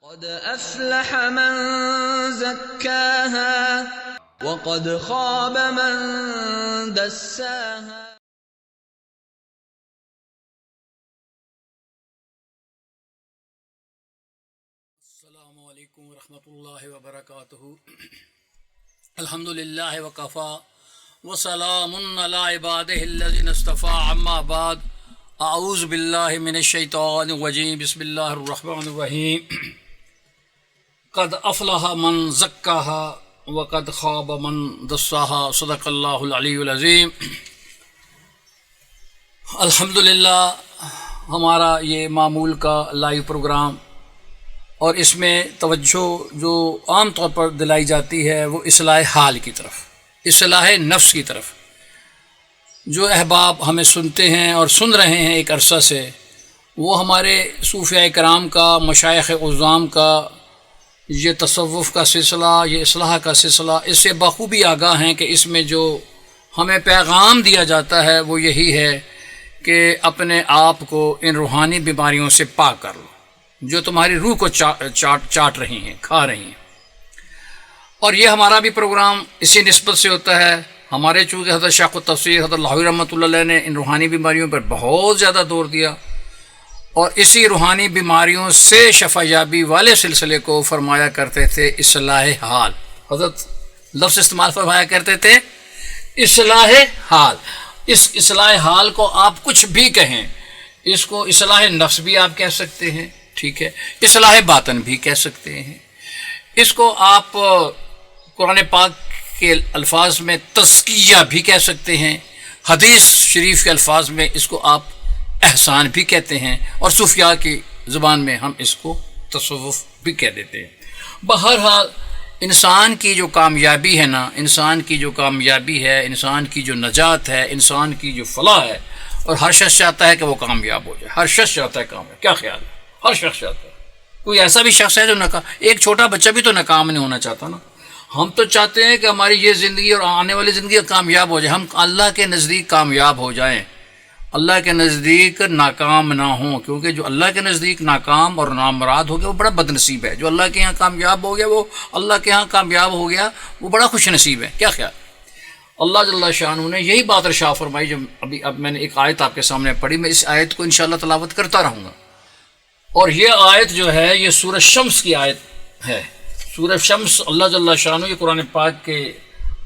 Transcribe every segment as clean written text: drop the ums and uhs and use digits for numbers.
قد افلح من زكاها وقد خاب من دساها. السلام علیکم ورحمۃ اللہ وبرکاتہ. الحمد للہ وکفا وسلام علی عبادہ الذین اصطفیٰ. اما بعد، اعوذ باللہ من الشیطان الرجیم. بسم اللہ الرحمن الرحیم. قد افلح من زکاها وقد خاب من دساها. صدق اللہ العلی العظیم. الحمدللہ ہمارا یہ معمول کا لائیو پروگرام، اور اس میں توجہ جو عام طور پر دلائی جاتی ہے وہ اصلاح حال کی طرف، اصلاح نفس کی طرف. جو احباب ہمیں سنتے ہیں اور سن رہے ہیں ایک عرصہ سے، وہ ہمارے صوفیاء کرام کا، مشائخ عظام کا یہ تصوف کا سلسلہ، یہ اصلاح کا سلسلہ، اس سے بخوبی آگاہ ہیں کہ اس میں جو ہمیں پیغام دیا جاتا ہے وہ یہی ہے کہ اپنے آپ کو ان روحانی بیماریوں سے پاک کر لو جو تمہاری روح کو چاٹ رہی ہیں، کھا رہی ہیں. اور یہ ہمارا بھی پروگرام اسی نسبت سے ہوتا ہے. ہمارے چونکہ حضرت شیخ التفسیر حضرت لاہوری رحمۃ اللہ علیہ نے ان روحانی بیماریوں پر بہت زیادہ زور دیا، اور اسی روحانی بیماریوں سے شفا یابی والے سلسلے کو فرمایا کرتے تھے اصلاح حال. حضرت لفظ استعمال فرمایا کرتے تھے اصلاح حال. اس اصلاح حال کو آپ کچھ بھی کہیں، اس کو اصلاح نفس بھی آپ کہہ سکتے ہیں، ٹھیک ہے، اصلاح باطن بھی کہہ سکتے ہیں. اس کو آپ قرآن پاک کے الفاظ میں تزکیہ بھی کہہ سکتے ہیں، حدیث شریف کے الفاظ میں اس کو آپ احسان بھی کہتے ہیں، اور صوفیاء کی زبان میں ہم اس کو تصوف بھی کہہ دیتے ہیں. بہرحال انسان کی جو کامیابی ہے نا، انسان کی جو کامیابی ہے، انسان کی جو نجات ہے، انسان کی جو فلاح ہے، اور ہر شخص چاہتا ہے کہ وہ کامیاب ہو جائے. ہر شخص چاہتا ہے کامیاب. کیا خیال ہے؟ ہر شخص چاہتا ہے. کوئی ایسا بھی شخص ہے جو ایک چھوٹا بچہ بھی تو ناکام نہیں ہونا چاہتا نا. ہم تو چاہتے ہیں کہ ہماری یہ زندگی اور آنے والی زندگی کامیاب ہو جائے، ہم اللہ کے نزدیک کامیاب ہو جائیں، اللہ کے نزدیک ناکام نہ ہوں. کیونکہ جو اللہ کے نزدیک ناکام اور نامراد ہو گیا وہ بڑا بد نصیب ہے. جو اللہ کے یہاں کامیاب ہو گیا، وہ اللہ کے یہاں کامیاب ہو گیا، وہ بڑا خوش نصیب ہے. کیا خیال؟ اللہ جل شانہ نے یہی بات ارشاد فرمائی. جو اب میں نے ایک آیت آپ کے سامنے پڑھی، میں اس آیت کو انشاءاللہ تلاوت کرتا رہوں گا. اور یہ آیت جو ہے یہ سورہ شمس کی آیت ہے. سورہ شمس، اللہ جل شانہ، یہ قرآن پاک کے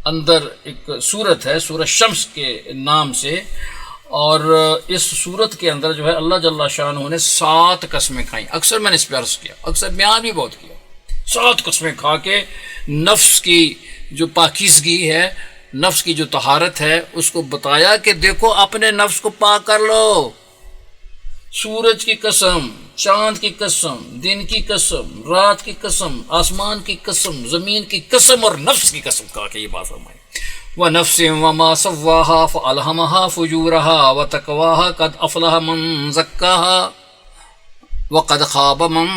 اندر ایک سورت ہے سورہ شمس کے نام سے. اور اس سورت کے اندر جو ہے اللہ جل شانہ نے 7 قسمیں کھائیں. اکثر میں نے اس پہ عرض کیا، اکثر بیان بھی بہت کیا. 7 قسمیں کھا کے نفس کی جو پاکیزگی ہے، نفس کی جو طہارت ہے، اس کو بتایا کہ دیکھو اپنے نفس کو پاک کر لو. سورج کی قسم، چاند کی قسم، دن کی قسم، رات کی قسم، آسمان کی قسم، زمین کی قسم، اور نفس کی قسم کہا کہ یہ بات فرمائی. وَنَفْسٍ وَمَا سَوَّاهَا فَأَلْهَمَهَا فُجُورَهَا وَتَقْوَاهَا قَدْ أَفْلَحَ مَن زَكَّاهَا وَقَدْ خَابَ مَن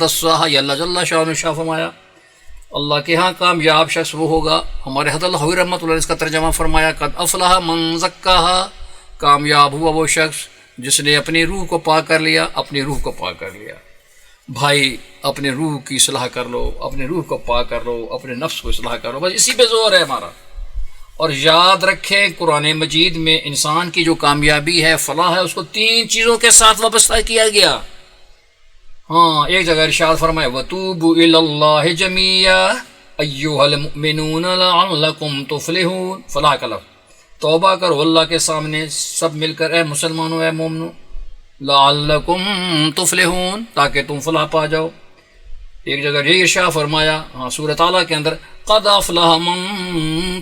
دَسَّاهَا. یہ اللہ جل شانہ نے فرمایا اللہ کے ہاں کامیاب شخص وہ ہوگا. ہمارے حضرت لاہوری رحمۃ اللہ نے اس کا ترجمہ فرمایا قَدْ أَفْلَحَ مَن زَكَّاهَا. کامیاب ہوا وہ شخص جس نے اپنی روح کو پاک کر لیا، اپنی روح کو پاک کر لیا. بھائی اپنے روح کی اصلاح کر لو، اپنے روح کو پاک کر لو، اپنے نفس کو اصلاح کر لو. بس اسی پہ زور ہے ہمارا. اور یاد رکھیں قرآن مجید میں انسان کی جو کامیابی ہے، فلاح ہے، اس کو 3 چیزوں کے ساتھ وابستہ کیا گیا. ہاں، ایک جگہ ارشاد فرمائے وَتُوبُوا إِلَى اللَّهِ جَمِيعًا أَيُّهَا الْمُؤْمِنُونَ لَعَلَّكُمْ تُفْلِحُونَ. فلاح کا لفظ، توبہ کرو اللہ کے سامنے سب مل کر، اے مسلمانوں، اے مومنوں، لعلکم تفلحون، تاکہ تم فلاح پا جاؤ. ایک جگہ یہ ارشاد فرمایا سورۃ اعلیٰ کے اندر قد افلح من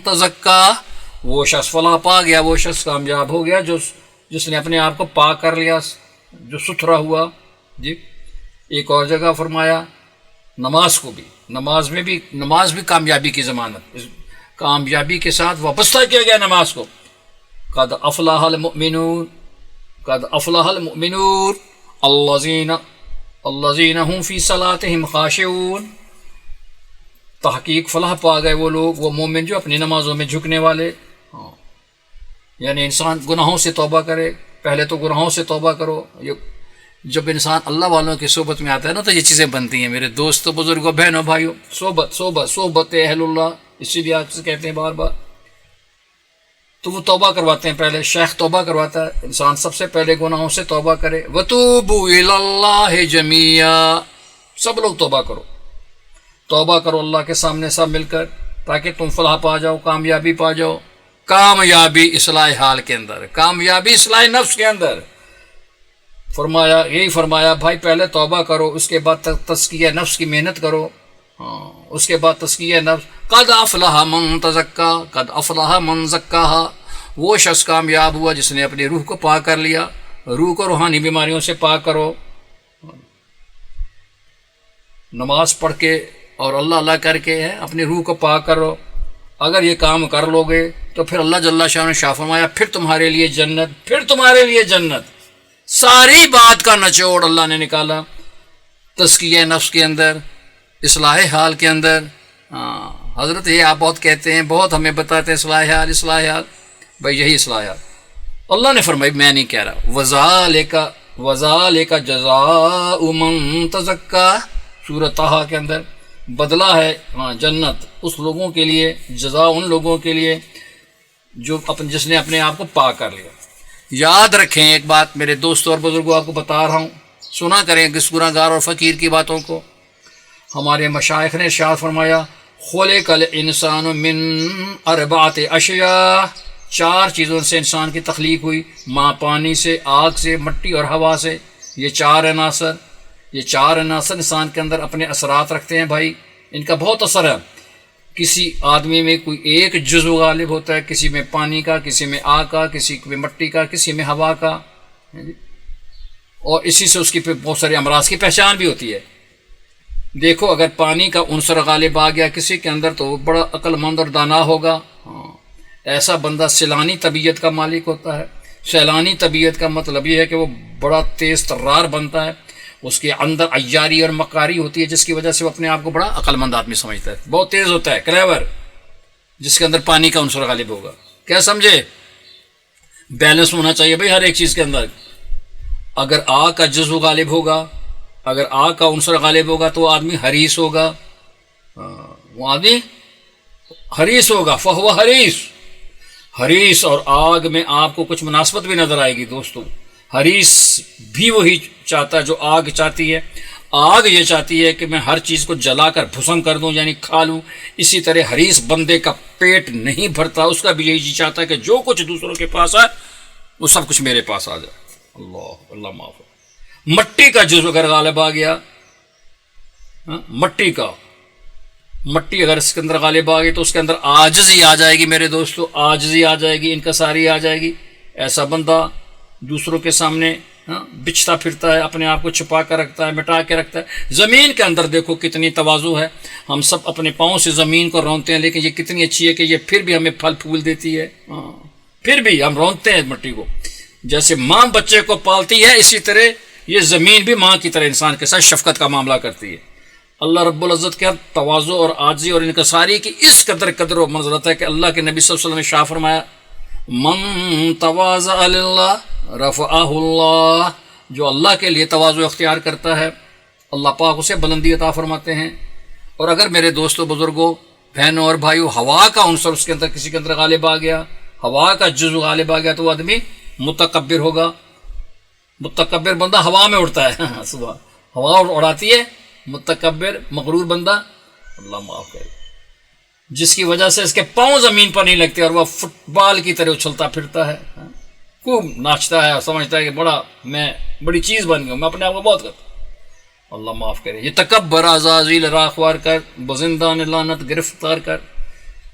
تزکا. وہ شخص فلاح پا گیا، وہ شخص کامیاب ہو گیا جس نے اپنے آپ کو پاک کر لیا، جو ستھرا ہوا. جی ایک اور جگہ فرمایا نماز کو بھی، نماز بھی کامیابی کی ضمانت، کامیابی کے ساتھ وابستہ کیا گیا نماز کو. قد افلح المؤمنون، قد افلح المؤمنون الذین هم فی صلاتهم خاشعون. تحقیق فلاح پا گئے وہ لوگ، وہ مومن جو اپنی نمازوں میں جھکنے والے. یعنی انسان گناہوں سے توبہ کرے، پہلے تو گناہوں سے توبہ کرو. جب انسان اللہ والوں کی صحبت میں آتا ہے نا تو یہ چیزیں بنتی ہیں میرے دوستوں بزرگوں بہنوں بھائیوں. صحبت اہل اللہ، اسی لیے آپ سے کہتے ہیں بار بار. تو وہ توبہ کرواتے ہیں، پہلے شیخ توبہ کرواتا ہے، انسان سب سے پہلے گناہوں سے توبہ کرے. وَتُوبُوا إِلَى اللَّهِ جَمِيعًا، سب لوگ توبہ کرو، توبہ کرو اللہ کے سامنے سب مل کر، تاکہ تم فلاح پا جاؤ، کامیابی پا جاؤ. کامیابی اصلاح حال کے اندر، کامیابی اصلاح نفس کے اندر. فرمایا بھائی پہلے توبہ کرو، اس کے بعد تزکیہ نفس کی محنت کرو. اس کے بعد تزکیہ نفس. قد افلح من تزکا، قد افلح من زکاہا، وہ شخص کامیاب ہوا جس نے اپنی روح کو پاک کر لیا. روح کو روحانی بیماریوں سے پاک کرو، نماز پڑھ کے اور اللہ کر کے اپنی روح کو پاک کرو. اگر یہ کام کر لو گے تو پھر اللہ جل شاہ نے شاہ فرمایا پھر تمہارے لیے جنت، پھر تمہارے لیے جنت. ساری بات کا نچوڑ اللہ نے نکالا تزکیہ نفس کے اندر، اصلاح حال کے اندر. حضرت یہ آپ بہت کہتے ہیں، بہت ہمیں بتاتے ہیں اصلاح حال اصلاح حال. بھائی یہی اصلاح حال اللہ نے فرمائی، میں نہیں کہہ رہا. وَذَلِكَ جَزَاءُ مَن تَزَكَّىٰ، سورۃ طٰہٰ کے اندر بدلہ ہے جنت اس لوگوں کے لیے، جزا ان لوگوں کے لیے جو جس نے اپنے آپ کو پاک کر لیا. یاد رکھیں ایک بات میرے دوستوں اور بزرگوں، آپ کو بتا رہا ہوں، سنا کریں کس گناہ گار اور فقیر کی باتوں کو. ہمارے مشائخ نے ارشاد فرمایا خلق الانسان من اربعۃ اشیاء، 4 چیزوں سے انسان کی تخلیق ہوئی، ماں پانی سے، آگ سے، مٹی اور ہوا سے. یہ 4 عناصر انسان کے اندر اپنے اثرات رکھتے ہیں. بھائی ان کا بہت اثر ہے. کسی آدمی میں کوئی ایک جزو غالب ہوتا ہے، کسی میں پانی کا، کسی میں آگ کا، کسی میں مٹی کا، کسی میں ہوا کا، اور اسی سے اس کی بہت سارے امراض کی پہچان بھی ہوتی ہے. دیکھو اگر پانی کا عنصر غالب آ گیا کسی کے اندر تو وہ بڑا عقل مند اور دانا ہوگا. ایسا بندہ سیلانی طبیعت کا مالک ہوتا ہے. سیلانی طبیعت کا مطلب یہ ہے کہ وہ بڑا تیز ترار بنتا ہے، اس کے اندر عیاری اور مکاری ہوتی ہے، جس کی وجہ سے وہ اپنے آپ کو بڑا عقل مند آدمی سمجھتا ہے، بہت تیز ہوتا ہے، کلیور، جس کے اندر پانی کا عنصر غالب ہوگا. کیا سمجھے؟ بیلنس ہونا چاہیے بھائی ہر ایک چیز کے اندر. اگر آگ کا جزو غالب ہوگا، اگر آگ کا عنصر غالب ہوگا تو وہ آدمی حریص ہوگا، وہ آدمی حریص ہوگا. فہو حریص اور آگ میں آپ کو کچھ مناسبت بھی نظر آئے گی دوستو. حریص بھی وہی چاہتا ہے جو آگ چاہتی ہے. آگ یہ چاہتی ہے کہ میں ہر چیز کو جلا کر بھسم کر دوں، یعنی کھا لوں. اسی طرح حریص بندے کا پیٹ نہیں بھرتا، اس کا بھی یہی چیز چاہتا ہے کہ جو کچھ دوسروں کے پاس ہے وہ سب کچھ میرے پاس آ جائے. اللہ معاف. مٹی کا جزو اگر غالب آ گیا، مٹی اگر اس کے اندر غالب آ گئی تو اس کے اندر عاجزی آ جائے گی میرے دوستو، عاجزی آ جائے گی، انکساری آ جائے گی. ایسا بندہ دوسروں کے سامنے بچتا پھرتا ہے، اپنے آپ کو چھپا کر رکھتا ہے، مٹا کے رکھتا ہے. زمین کے اندر دیکھو کتنی تواضع ہے. ہم سب اپنے پاؤں سے زمین کو رونتے ہیں، لیکن یہ کتنی اچھی ہے کہ یہ پھر بھی ہمیں پھل پھول دیتی ہے. پھر بھی ہم رونتے ہیں مٹی کو. جیسے ماں بچے کو پالتی ہے، اسی طرح یہ زمین بھی ماں کی طرح انسان کے ساتھ شفقت کا معاملہ کرتی ہے. اللہ رب العزت کے تواضع اور عاجزی اور انکساری کی اس قدر و منزلت ہے کہ اللہ کے نبی صلی اللہ علیہ وسلم نے شاہ فرمایا من تواضع للہ رفعہ اللہ، جو اللہ کے لیے تواضع اختیار کرتا ہے اللہ پاک اسے بلندی عطا فرماتے ہیں. اور اگر میرے دوستوں بزرگوں بہنوں اور بھائیوں ہوا کا عنصر اس کے اندر کسی کے اندر غالب آ گیا، ہوا کا جزو غالب آ گیا تو وہ آدمی متکبر ہوگا. متکبر بندہ ہوا میں اڑتا ہے، صبح ہوا اڑاتی ہے متکبر مغرور بندہ، اللہ معاف کرے، جس کی وجہ سے اس کے پاؤں زمین پر نہیں لگتے اور وہ فٹ بال کی طرح اچھلتا پھرتا ہے، خوب ناچتا ہے اور سمجھتا ہے کہ میں بڑی چیز بن گیا، میں اپنے آپ کو بہت کرتا. اللہ معاف کرے. یہ تکبر عزازیل راخوار کر، بزندان لعنت گرفتار کر.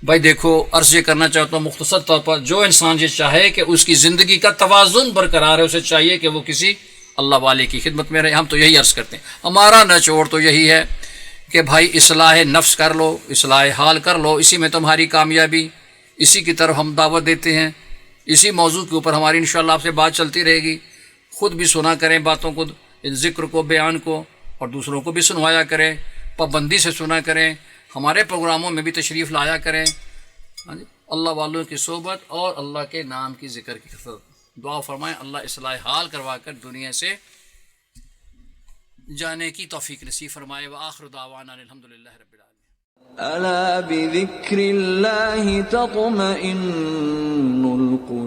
بھائی دیکھو عرض یہ کرنا چاہتا ہوں مختصر طور پر، جو انسان یہ چاہے کہ اس کی زندگی کا توازن برقرار ہے، اسے چاہیے کہ وہ کسی اللہ والے کی خدمت میں رہے. ہم تو یہی عرض کرتے ہیں، ہمارا نچوڑ تو یہی ہے کہ بھائی اصلاح نفس کر لو، اصلاح حال کر لو، اسی میں تمہاری کامیابی. اسی کی طرف ہم دعوت دیتے ہیں. اسی موضوع کے اوپر ہماری انشاءاللہ آپ سے بات چلتی رہے گی. خود بھی سنا کریں باتوں کو، ذکر کو، بیان کو، اور دوسروں کو بھی سنوایا کریں، پابندی سے سنا کریں. ہمارے پروگراموں میں بھی تشریف لایا کریں. اللہ والوں کی صحبت اور اللہ کے نام کی ذکر کی کثرت. دعا فرمائیں اللہ اصلاح حال کروا کر دنیا سے جانے کی توفیق نصیب فرمائے. وآخر دعوانا الحمدللہ رب العالمین. ألا بذكر الله تطمئن القلوب